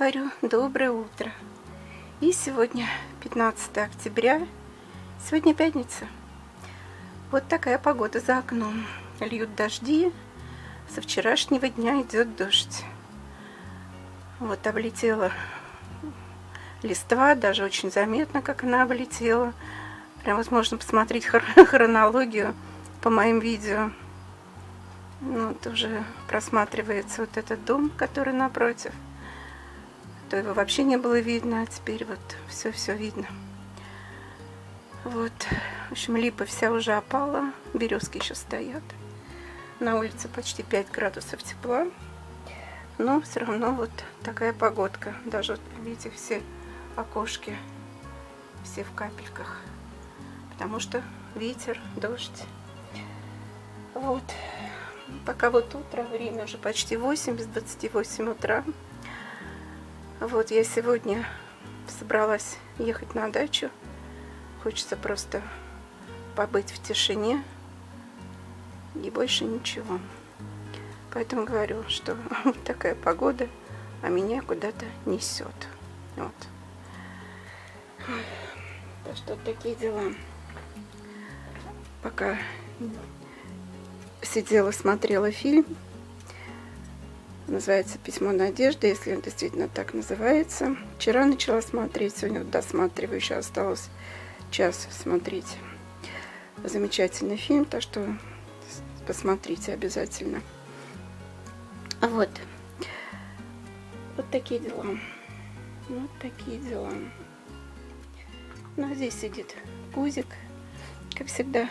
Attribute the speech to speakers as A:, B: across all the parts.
A: говорю доброе утро. И сегодня 15 октября, сегодня пятница. Вот такая погода за окном. Льют дожди, со вчерашнего дня идет дождь. Вот облетела листва, даже очень заметно, как она облетела. Прям вот можно посмотреть хронологию по моим видео. Вот уже просматривается вот этот дом, который напротив. То его вообще не было видно, а теперь вот все видно. Вот, в общем, липа вся уже опала, березки еще стоят. На улице почти 5 градусов тепла, но все равно вот такая погодка. Даже, вот, видите, все окошки, все в капельках, потому что ветер, дождь. Вот, пока вот утро, время уже почти 8, без 28 утра. Вот я сегодня собралась ехать на дачу. Хочется просто побыть в тишине и больше ничего. Поэтому говорю, что вот такая погода, а меня куда-то несет. Вот. Так что вот такие дела. Пока сидела, смотрела фильм. Называется «Письмо надежды», если он действительно так называется. Вчера начала смотреть, сегодня досматриваю, еще осталось час смотреть. Замечательный фильм, так что посмотрите обязательно. Вот. Вот такие дела. Вот такие дела. Ну, а здесь сидит Гузик, как всегда,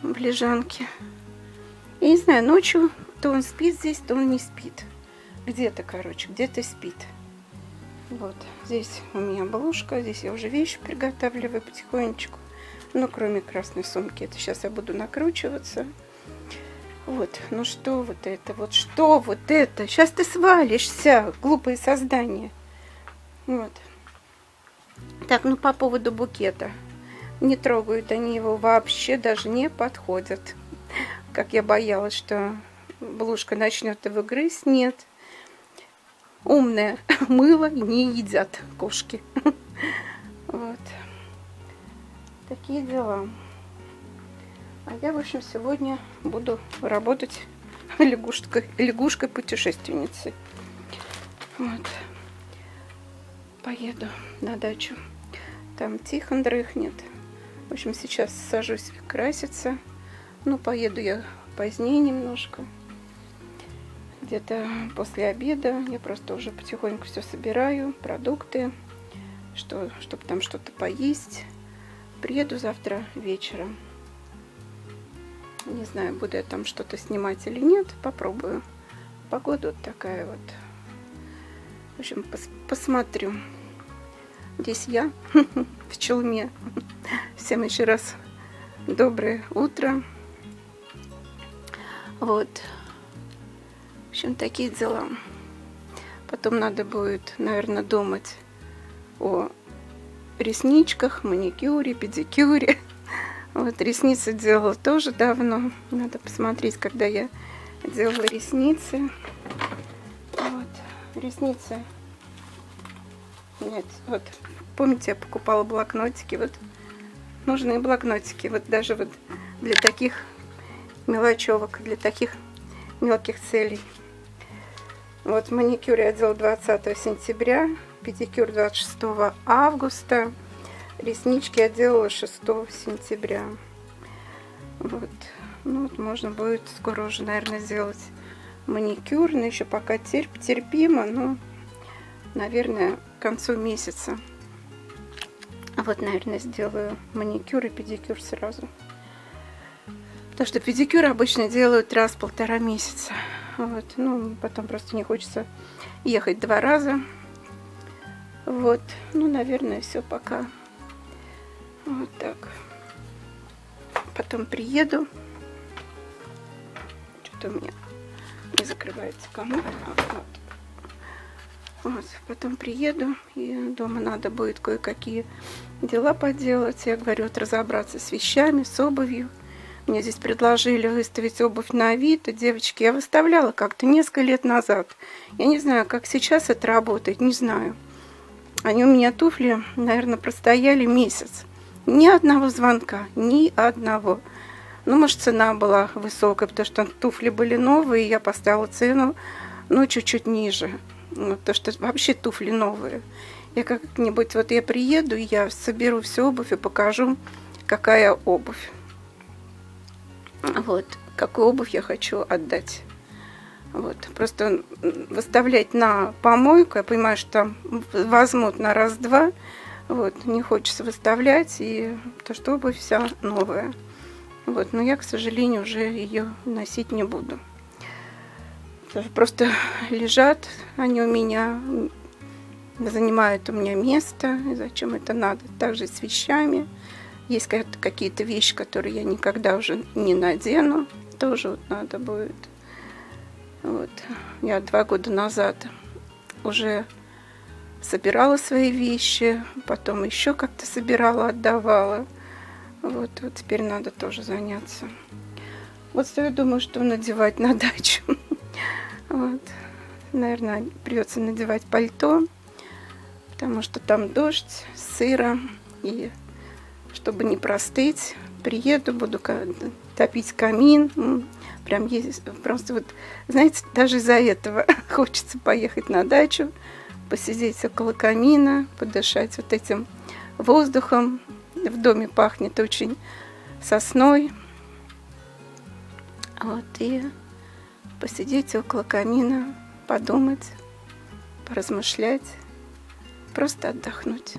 A: в лежанке. Я не знаю, ночью то он спит здесь, то он не спит. Где-то, короче, где-то спит. Вот, здесь у меня блушка, здесь я уже вещи приготавливаю потихонечку. Ну, кроме красной сумки, это сейчас я буду накручиваться. Вот, ну что вот это, вот что вот это? Сейчас ты свалишься, глупые создания. Вот. Так, ну по поводу букета. Не трогают они его вообще, даже не подходят. Как я боялась, что блушка начнет его грызть. Нет. Умное мыло не едят кошки. Вот. Такие дела. А я, в общем, сегодня буду работать лягушкой-путешественницей. Вот. Поеду на дачу. Там Тихон дрыхнет. В общем, сейчас сажусь краситься. Ну, поеду я позднее немножко. Где-то после обеда. Я просто уже потихоньку все собираю. Продукты. Чтобы там что-то поесть. Приеду завтра вечером. Не знаю, буду я там что-то снимать или нет. Попробую. Погода вот такая вот. В общем, посмотрю. Здесь я в челме. Всем еще раз доброе утро. Вот. В общем, такие дела. Потом надо будет, наверное, думать о ресничках, маникюре, педикюре. Вот, ресницы делала тоже давно. Надо посмотреть, когда я делала ресницы. Вот, ресницы. Нет, вот, помните, я покупала блокнотики. Вот, нужные блокнотики. Вот даже вот для таких мелочевок, для таких мелких целей. Вот маникюр я делала 20 сентября, педикюр 26 августа, реснички я делала 6 сентября. Вот. Ну вот можно будет скоро уже, наверное, сделать маникюр, но еще пока терпимо, но, наверное, к концу месяца. А вот, наверное, сделаю маникюр и педикюр сразу. Потому что педикюр обычно делают раз в 1,5 месяца. Вот. Ну, потом просто не хочется ехать 2 раза. Вот. Ну, наверное, все пока. Вот так. Потом приеду. Что-то у меня не закрывается комод. Вот. Потом приеду, и дома надо будет кое-какие дела поделать. Я говорю, вот разобраться с вещами, с обувью. Мне здесь предложили выставить обувь на Авито. Девочки, я выставляла как-то несколько лет назад. Я не знаю, как сейчас это работает, не знаю. Они у меня туфли, наверное, простояли месяц. Ни одного звонка, ни одного. Ну, может, цена была высокая, потому что туфли были новые, и я поставила цену, ну, чуть-чуть ниже. Ну, потому что вообще туфли новые. Я как-нибудь, вот я приеду, и я соберу всю обувь и покажу, какая обувь. Вот, какую обувь я хочу отдать. Вот, просто выставлять на помойку, я понимаю, что там возьмут на раз-два. Вот, не хочется выставлять, и то, что обувь вся новая. Вот, но я, к сожалению, уже ее носить не буду. Просто лежат они у меня, занимают у меня место, и зачем это надо. Также с вещами. Есть какие-то вещи, которые я никогда уже не надену. Тоже вот надо будет. Вот. Я 2 года назад уже собирала свои вещи, потом еще как-то собирала, отдавала. Вот теперь надо тоже заняться. Вот что я думаю, что надевать на дачу. Вот. Наверное, придется надевать пальто, потому что там дождь, сыро, и чтобы не простыть, приеду, буду топить камин. Прям есть, просто вот, знаете, даже из-за этого хочется поехать на дачу, посидеть около камина, подышать вот этим воздухом. В доме пахнет очень сосной. Вот, и посидеть около камина, подумать, поразмышлять, просто отдохнуть.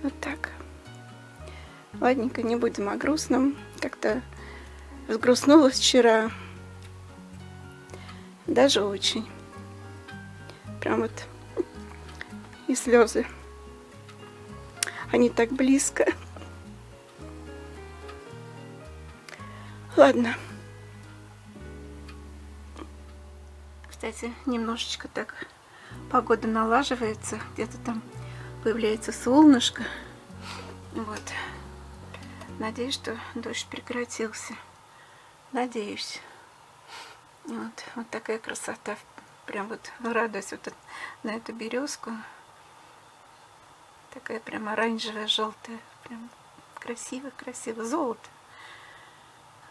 A: Вот так. Ладненько, не будем о грустном. Как-то взгрустнулась вчера. Даже очень. Прям вот и слезы. Они так близко. Ладно. Кстати, немножечко так погода налаживается. Где-то там появляется солнышко. Вот. Надеюсь, что дождь прекратился. Надеюсь. Вот такая красота. Прям вот радуюсь вот на эту березку. Такая прям оранжевая, желтая. Прям красиво, красиво. Золото.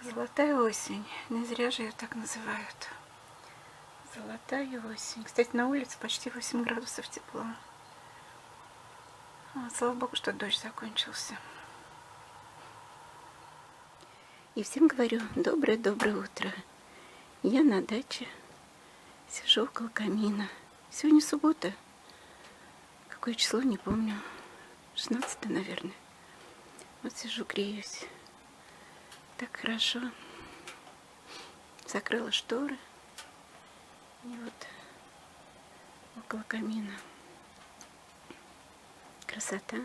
A: Золотая осень. Не зря же ее так называют. Золотая осень. Кстати, на улице почти 8 градусов тепла. Слава богу, что дождь закончился. И всем говорю доброе-доброе утро. Я на даче. Сижу около камина. Сегодня суббота. Какое число, не помню. 16, наверное. Вот сижу, греюсь. Так хорошо. Закрыла шторы. И вот около камина. Красота.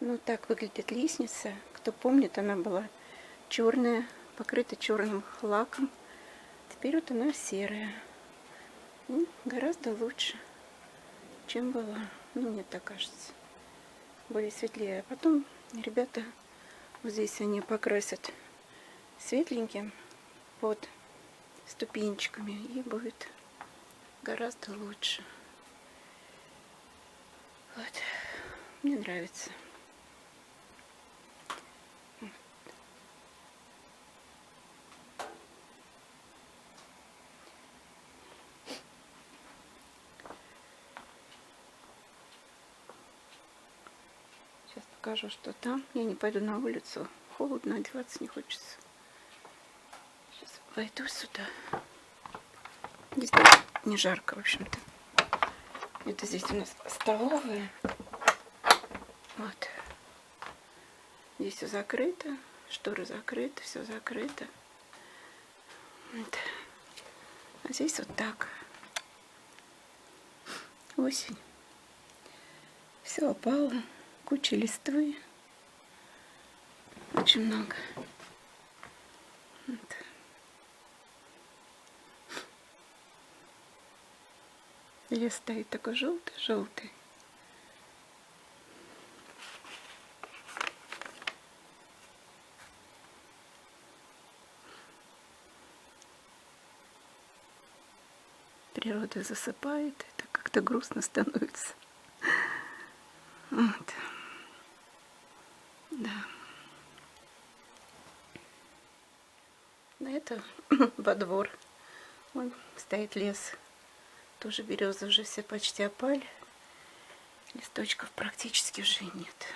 A: Ну, так выглядит лестница. Кто помнит, она была черная, покрыта черным лаком. Теперь вот она серая. Ну, гораздо лучше, чем была. Ну, мне так кажется. Более светлее. А потом ребята вот здесь они покрасят светленьким под ступенечками, и будет гораздо лучше. Вот. Мне нравится. Сейчас покажу, что там. Я не пойду на улицу. Холодно, одеваться не хочется. Сейчас пойду сюда. Здесь не жарко, в общем-то. Это здесь у нас столовая. Вот. Здесь все закрыто. Шторы закрыты, все закрыто. Вот. А здесь вот так. Осень. Все опало. Куча листвы. Очень много. Вот. Лес стоит такой желтый-желтый. Природа засыпает, это как-то грустно становится. Вот. Да. На это во двор. Вон стоит лес. Тоже березы уже все почти опали. Листочков практически уже нет.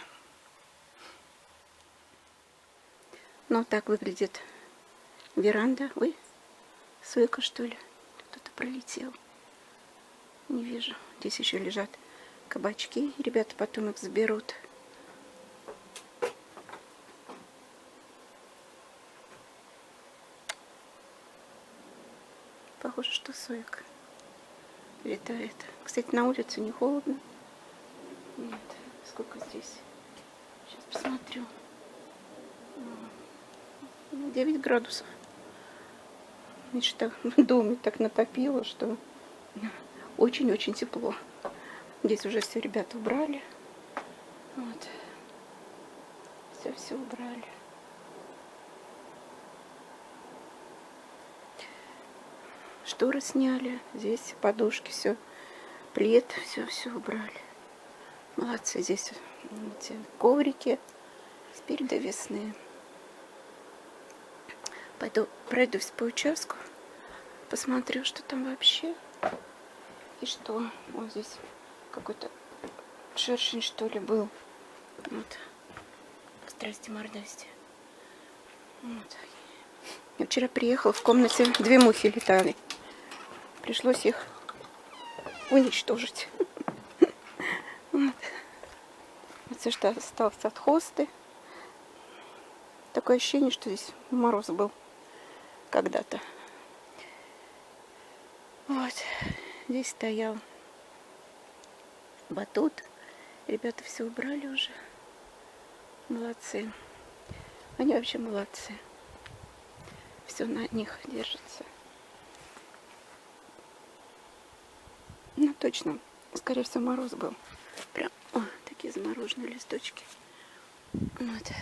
A: Но так выглядит веранда. Ой, сойка, что ли? Кто-то пролетел. Не вижу. Здесь еще лежат кабачки. Ребята потом их заберут. Похоже, что сойка летает. Кстати, на улице не холодно. Нет. Сколько здесь? Сейчас посмотрю. 9 градусов. Видишь, так в доме так натопило, что очень-очень тепло. Здесь уже все ребята убрали. Вот. Все убрали. Шторы сняли. Здесь подушки, все. Плед, все убрали. Молодцы. Здесь эти коврики. Теперь до весны. Пойду пройдусь по участку. Посмотрю, что там вообще. И что. Вот здесь какой-то шершень, что ли, был. Вот. Здрасте, мордасти. Вот. Я вчера приехала, в комнате 2 мухи летали. Пришлось их уничтожить. Вот. Это что осталось от хосты. Такое ощущение, что здесь мороз был когда-то. Вот. Здесь стоял батут. Ребята все убрали уже. Молодцы. Они вообще молодцы. Все на них держится. Ну, точно. Скорее всего, мороз был. Прям, о, такие замороженные листочки. Вот.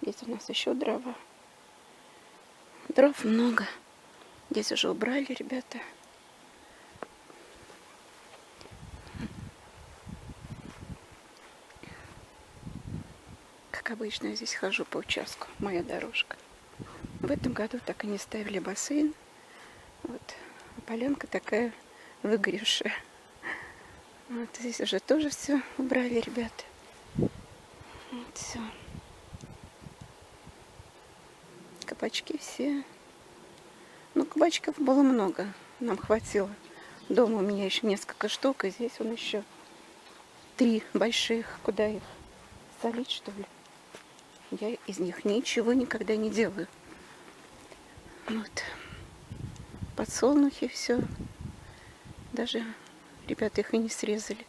A: Здесь у нас еще дрова. Дров много. Здесь уже убрали ребята. Как обычно, я здесь хожу по участку. Моя дорожка. В этом году так и не ставили бассейн. Вот. А полянка такая выгоревшая. Вот здесь уже тоже все убрали ребята. Вот все. Кабачки все. Ну, кабачков было много. Нам хватило. Дома у меня еще несколько штук. И здесь он еще 3 больших. Куда их солить, что ли? Я из них ничего никогда не делаю. Вот. Подсолнухи все. Даже ребята их и не срезали.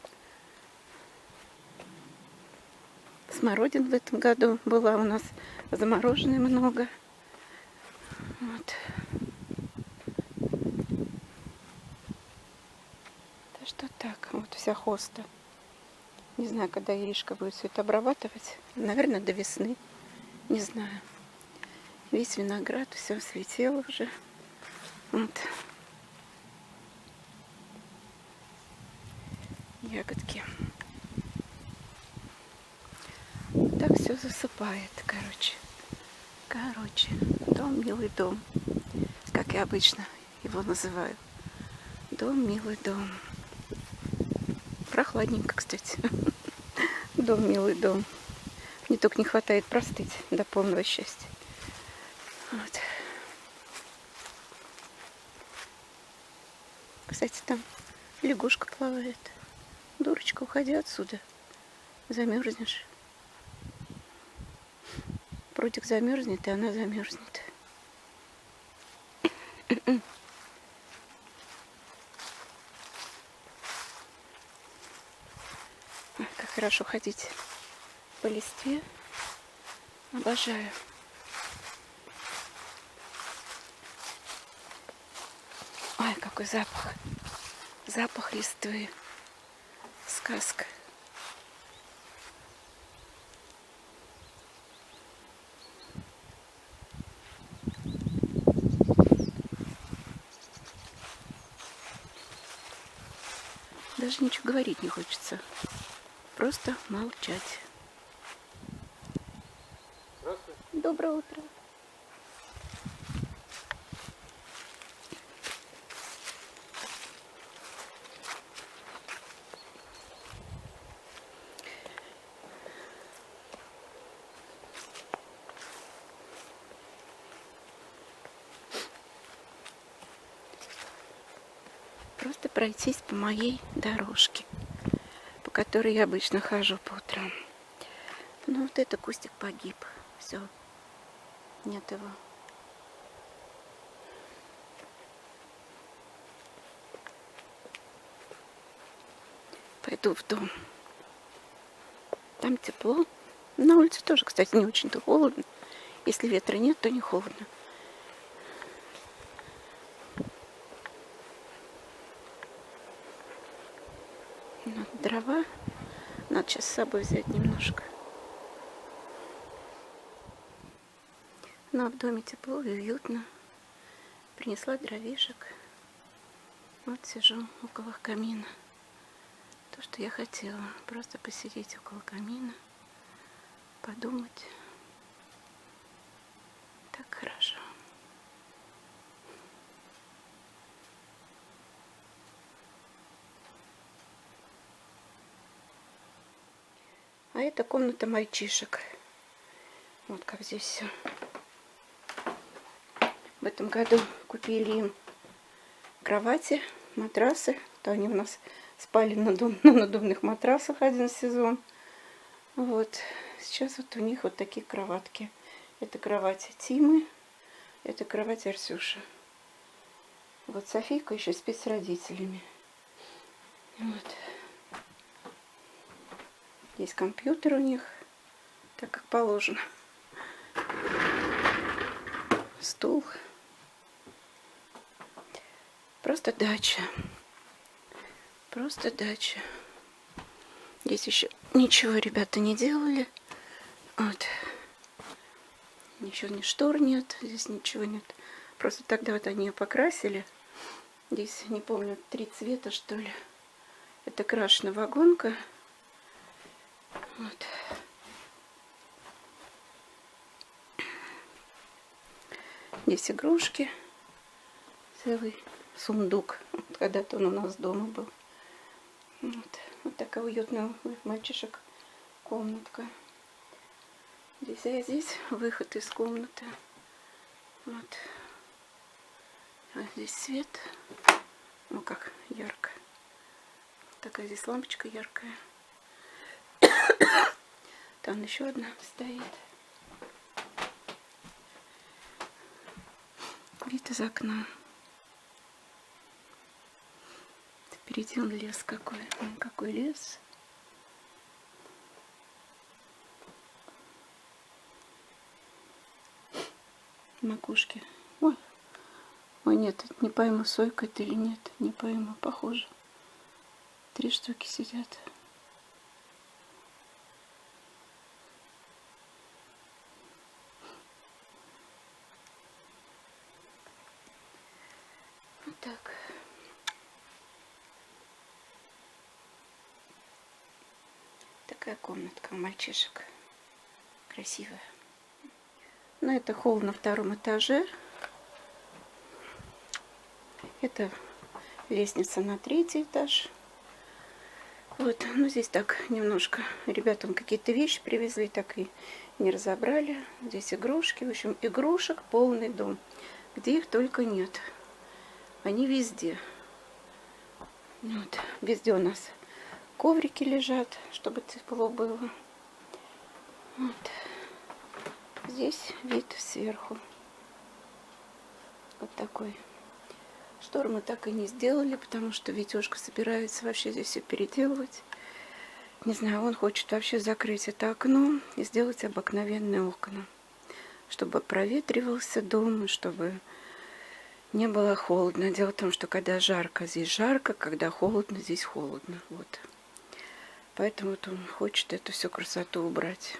A: Смородин в этом году была у нас замороженной много. Вот. Так что так. Вот вся хоста. Не знаю, когда Иришка будет все это обрабатывать. Наверное, до весны. Не знаю. Весь виноград, все слетело уже. Вот. Ягодки. Так все засыпает, короче. Дом, милый дом. Как я обычно его называю. Дом, милый дом. Прохладненько, кстати. Дом, милый дом. Мне только не хватает простыть до полного счастья. Вот. Кстати, там лягушка плавает. Дурочка, уходи отсюда. Замерзнешь. Прудик замерзнет, и она замерзнет. Как хорошо ходить по листве. Обожаю. какой запах. Запах листвы. Сказка. Даже ничего говорить не хочется. Просто молчать. Доброе утро. Просто пройтись по моей дорожке, по которой я обычно хожу по утрам. Ну вот этот кустик погиб. Все. Нет его. Пойду в дом. Там тепло. На улице тоже, кстати, не очень-то холодно. Если ветра нет, то не холодно. Вот дрова. Надо сейчас с собой взять немножко. Но в доме тепло и уютно. Принесла дровишек. Вот сижу около камина. То, что я хотела. Просто посидеть около камина. Подумать. Так хорошо. А это комната мальчишек. Вот как здесь все. В этом году купили им кровати, матрасы. То они у нас спали на надувных матрасах один сезон. Вот. Сейчас вот у них вот такие кроватки. Это кровать Тимы, это кровать Арсюши. Вот Софийка еще спит с родителями. Вот. Есть компьютер у них, так как положено. Стул. Просто дача. Просто дача. Здесь еще ничего ребята не делали. Вот. Ничего, ни штор нет, здесь ничего нет. Просто тогда вот они ее покрасили. Здесь, не помню, 3 цвета, что ли. Это крашеная вагонка. Вот. Здесь игрушки. Целый сундук. Вот когда-то он у нас дома был. Вот. Вот такая уютная у мальчишек комнатка. Здесь выход из комнаты. Вот. А здесь свет. Ну как ярко. Такая здесь лампочка яркая. Там еще одна стоит. Вид из окна. Впереди он лес какой. Какой лес. Макушки. Ой. Ой, нет, не пойму, сойка это или нет. Не пойму, похоже. 3 штуки сидят. Вот так. Такая комнатка у мальчишек. Красивая. Ну, это холл на 2-м этаже. Это лестница на 3-й этаж. Вот, ну здесь так немножко. Ребятам какие-то вещи привезли, так и не разобрали. Здесь игрушки. В общем, игрушек полный дом. Где их только нет. Они везде. Вот, везде у нас коврики лежат, чтобы тепло было. Вот. Здесь вид сверху. Вот такой. Штор мы так и не сделали, потому что Витюшка собирается вообще здесь все переделывать. Не знаю, он хочет вообще закрыть это окно и сделать обыкновенные окна. Чтобы проветривался дом, чтобы не было холодно. Дело в том, что когда жарко, здесь жарко, когда холодно, здесь холодно. Вот. Поэтому вот он хочет эту всю красоту убрать.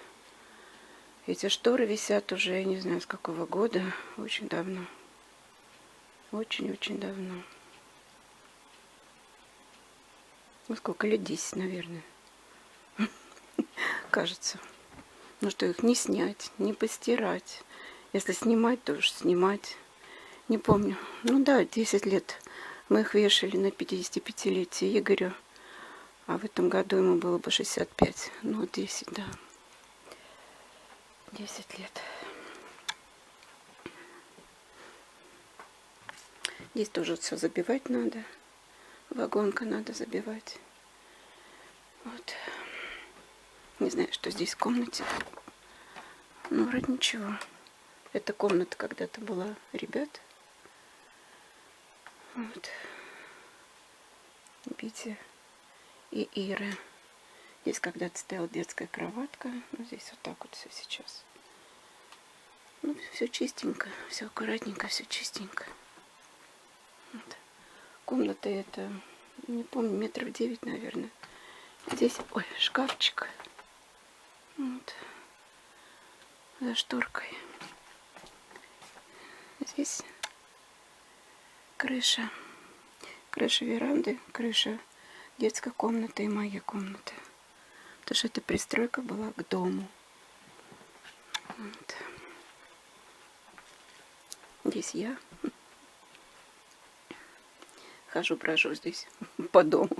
A: Эти шторы висят уже, я не знаю, с какого года. Очень давно. Очень-очень давно. Ну, сколько лет? 10, наверное. Кажется. Ну, что их не снять, не постирать. Если снимать, то уж снимать. Не помню. Ну да, 10 лет. Мы их вешали на 55-летие Игорю. А в этом году ему было бы 65. Ну, 10, да. 10 лет. Здесь тоже все забивать надо. Вагонка надо забивать. Вот. Не знаю, что здесь в комнате. Ну, вроде ничего. Эта комната когда-то была ребят. Вот. Витя и Ира. Здесь когда-то стояла детская кроватка. Ну, здесь вот так вот все сейчас. Ну, все чистенько, все аккуратненько, все чистенько. Вот. Комната это, не помню, метров 9, наверное. Здесь, ой, шкафчик. Вот. За шторкой. Здесь крыша. Крыша веранды, крыша детской комнаты и моей комнаты. Потому что эта пристройка была к дому. Вот. Здесь я хожу-брожу здесь по дому.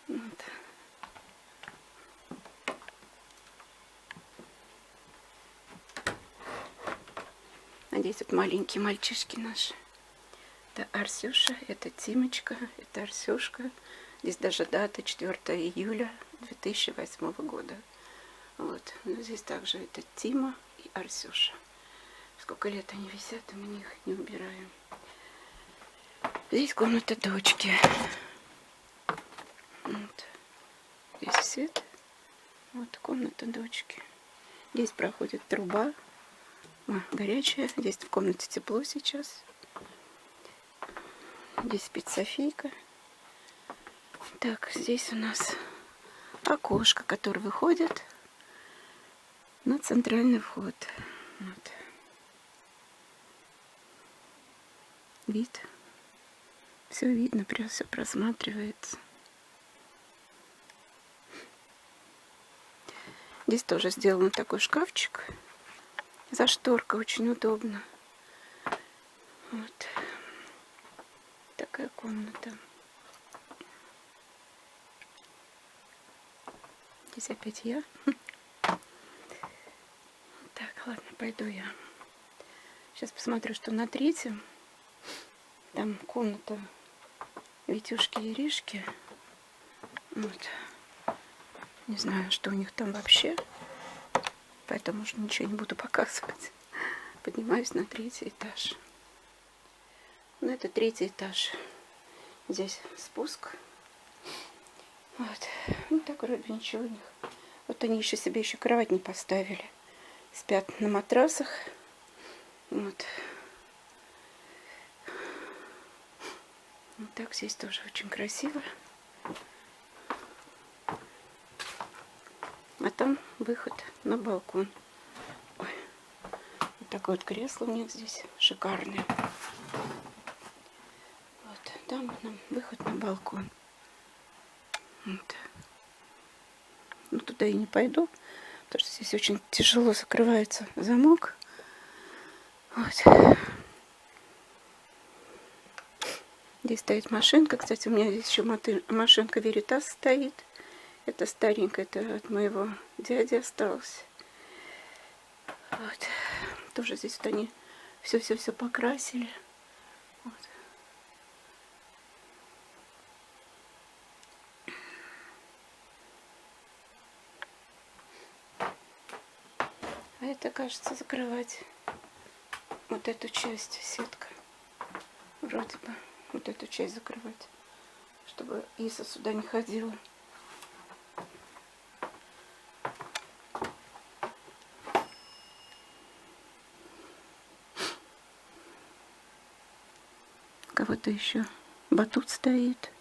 A: Вот. А здесь вот маленькие мальчишки наши. Это Арсюша, это Тимочка, это Арсюшка. Здесь даже дата 4 июля 2008 года. Вот. Но здесь также это Тима и Арсюша. Сколько лет они висят, и мы их не убираем. Здесь комната дочки. Вот. Здесь свет. Вот комната дочки. Здесь проходит труба. Горячая. Здесь в комнате тепло сейчас. Здесь спит Софийка. Так, здесь у нас окошко, которое выходит на центральный вход. Вот. Вид. Все видно, прям все просматривается. Здесь тоже сделан такой шкафчик. За шторкой очень удобно. Вот. Такая комната. Здесь опять я. Так, ладно, пойду я. Сейчас посмотрю, что на третьем. Там комната Витюшки и Иришки. Вот. Не знаю, что у них там вообще. Поэтому уже ничего не буду показывать. Поднимаюсь на третий этаж. Ну, это третий этаж. Здесь спуск. Вот. Ну, так вроде ничего у них. Вот они еще себе еще кровать не поставили. Спят на матрасах. Вот. Вот так здесь тоже очень красиво. А там выход на балкон. Ой. Вот такое вот кресло у них здесь шикарное. Вот. Там нам выход на балкон. Вот. Ну, туда я не пойду, потому что здесь очень тяжело закрывается замок. Вот. Здесь стоит машинка. Кстати, у меня здесь еще машинка Веритас стоит. Это старенькая, это от моего дяди осталось. Вот. Тоже здесь вот они все покрасили. Вот. А это, кажется, закрывать вот эту часть, сетка. Вроде бы вот эту часть закрывать, чтобы Иса сюда не ходила. Кого-то еще батут стоит.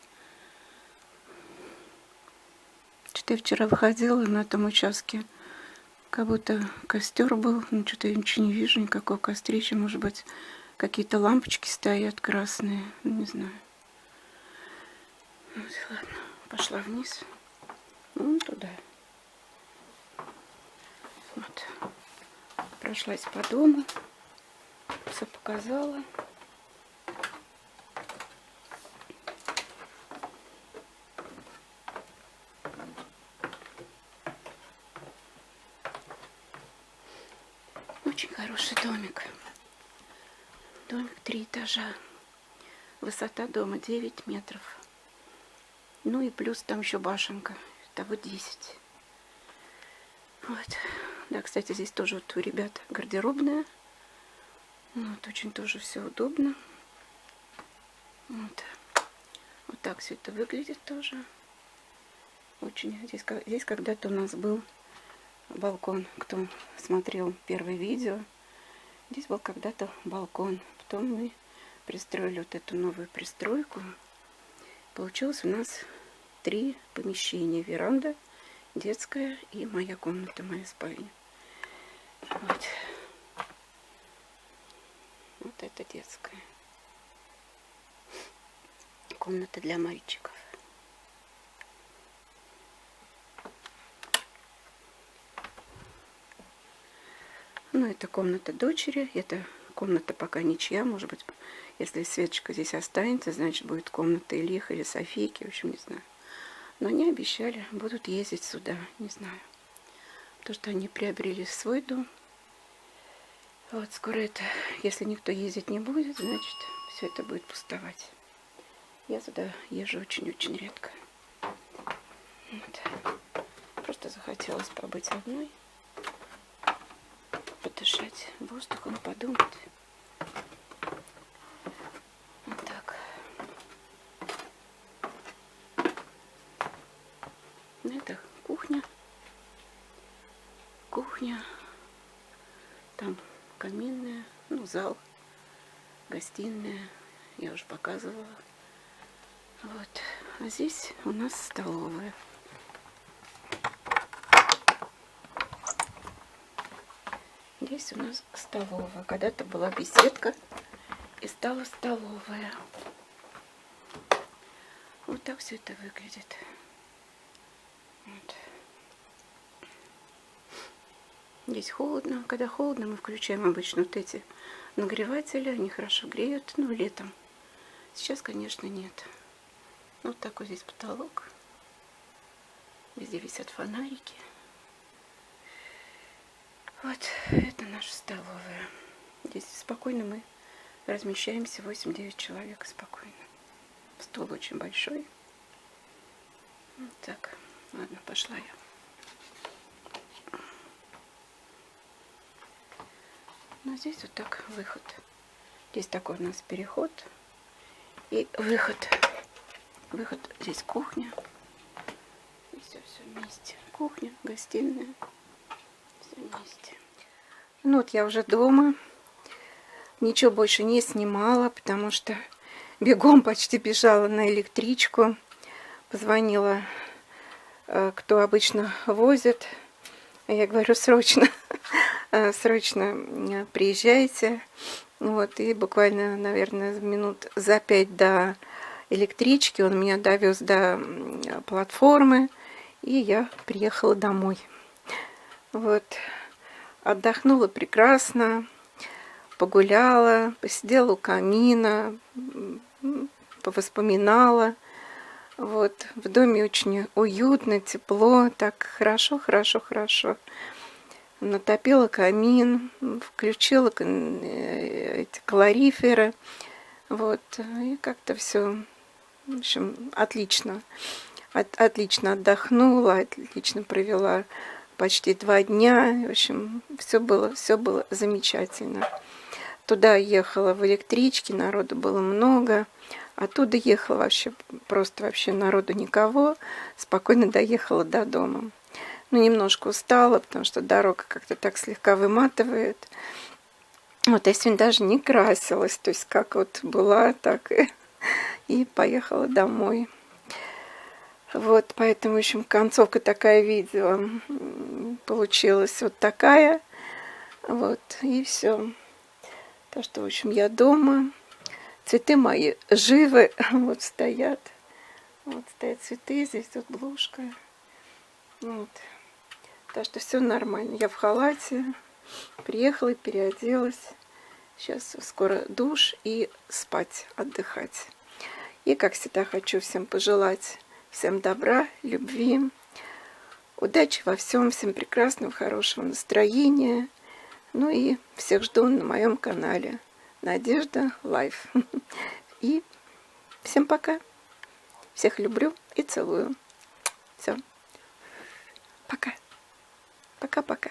A: Что-то я вчера выходила на этом участке. Как будто костер был. Ну, что-то я ничего не вижу, никакого кострища. Может быть, какие-то лампочки стоят красные. Ну, не знаю. Вот, ладно, пошла вниз. Ну, туда. Вот. Прошлась по дому. Все показала. Очень хороший домик. Домик 3 этажа. Высота дома 9 метров. Ну и плюс там еще башенка. Того 10. Вот. Да, кстати, здесь тоже вот у ребят гардеробная. Вот, очень тоже все удобно. Вот. Вот так все это выглядит тоже. Очень. Здесь когда-то у нас был балкон. Кто смотрел первое видео, здесь был когда-то балкон. Потом мы пристроили вот эту новую пристройку. Получилось у нас 3 помещения. Веранда, детская и моя комната, моя спальня. Вот. Вот это детская. Комната для мальчиков. Ну, это комната дочери. Это комната пока ничья. Может быть, если Светочка здесь останется, значит, будет комната Ильих или Софийки. В общем, не знаю. Но они обещали, будут ездить сюда. Не знаю. Потому что они приобрели свой дом. Вот, скоро это, если никто ездить не будет, значит, все это будет пустовать. Я сюда езжу очень-очень редко. Вот. Просто захотелось побыть одной. Подышать воздухом, подумать. Вот так. Это кухня. Кухня. Там каминная, ну, зал, гостиная. Я уже показывала. Вот. А здесь у нас столовая. Здесь у нас столовая. Когда-то была беседка и стала столовая. Вот так все это выглядит. Вот. Здесь холодно. Когда холодно, мы включаем обычно вот эти нагреватели. Они хорошо греют. Ну, летом. Сейчас, конечно, нет. Вот такой здесь потолок. Везде висят фонарики. Вот, это наша столовая. Здесь спокойно мы размещаемся, 8-9 человек спокойно. Стол очень большой. Вот так. Ладно, пошла я. Ну, здесь вот так выход. Здесь такой у нас переход и выход. Выход, здесь кухня. И все вместе. Кухня, гостиная. Все вместе. Ну вот я уже дома. Ничего больше не снимала, потому что бегом почти бежала на электричку. Позвонила, кто обычно возит. Я говорю, срочно, срочно приезжайте. Вот, и буквально, наверное, минут за 5 до электрички он меня довез до платформы, и я приехала домой. Вот, отдохнула прекрасно, погуляла, посидела у камина, повоспоминала. Вот, в доме очень уютно, тепло, так хорошо, хорошо, хорошо. Натопила камин, включила эти калориферы, вот, и как-то все, в общем, отлично. Отлично отдохнула, отлично провела почти 2 дня, в общем, все было замечательно. Туда ехала в электричке, народу было много. Оттуда ехала вообще, просто вообще народу никого. Спокойно доехала до дома. Ну, немножко устала, потому что дорога как-то так слегка выматывает. Вот, я сегодня даже не красилась, то есть как вот была, так и поехала домой. Вот, поэтому, в общем, концовка такая видео получилась вот такая. Вот, и все. Так что, в общем, я дома. Цветы мои живы, вот стоят. Вот стоят цветы, здесь вот блушка. Вот. Так что все нормально. Я в халате. Приехала, переоделась. Сейчас скоро душ и спать, отдыхать. И, как всегда, хочу всем пожелать всем добра, любви, удачи во всем, всем прекрасного, хорошего настроения. Ну и всех жду на моем канале Надежда Лайф. И всем пока. Всех люблю и целую. Все. Пока. Пока-пока.